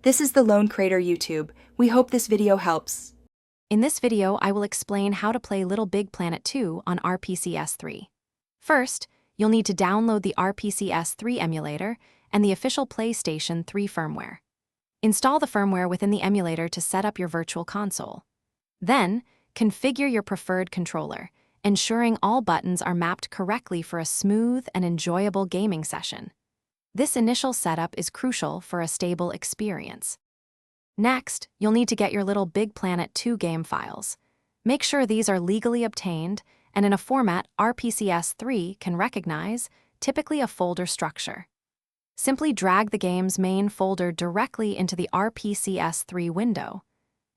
This is the Lone Crater YouTube. We hope this video helps. In this video, I will explain how to play Little Big Planet 2 on RPCS3. First, you'll need to download the RPCS3 emulator and the official PlayStation 3 firmware. Install the firmware within the emulator to set up your virtual console. Then, configure your preferred controller, ensuring all buttons are mapped correctly for a smooth and enjoyable gaming session. This initial setup is crucial for a stable experience. Next, you'll need to get your Little Big Planet 2 game files. Make sure these are legally obtained and in a format RPCS3 can recognize, typically a folder structure. Simply drag the game's main folder directly into the RPCS3 window.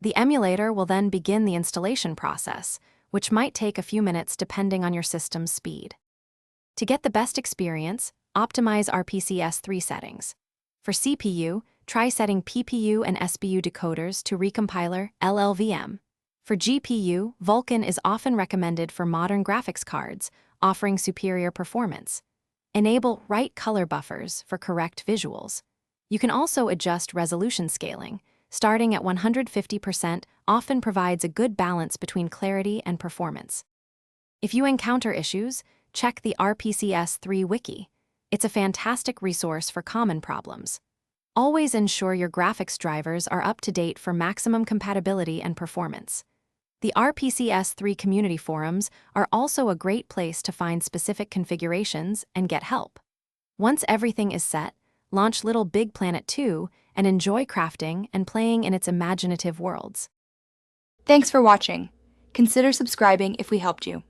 The emulator will then begin the installation process, which might take a few minutes depending on your system's speed. To get the best experience, optimize RPCS3 settings. For CPU, try setting PPU and SBU decoders to recompiler LLVM. For GPU, Vulkan is often recommended for modern graphics cards, offering superior performance. Enable right color buffers for correct visuals. You can also adjust resolution scaling. Starting at 150% often provides a good balance between clarity and performance. If you encounter issues, check the RPCS3 wiki. It's a fantastic resource for common problems. Always ensure your graphics drivers are up to date for maximum compatibility and performance. The RPCS3 community forums are also a great place to find specific configurations and get help. Once everything is set, launch Little Big Planet 2 and enjoy crafting and playing in its imaginative worlds. Thanks for watching. Consider subscribing if we helped you.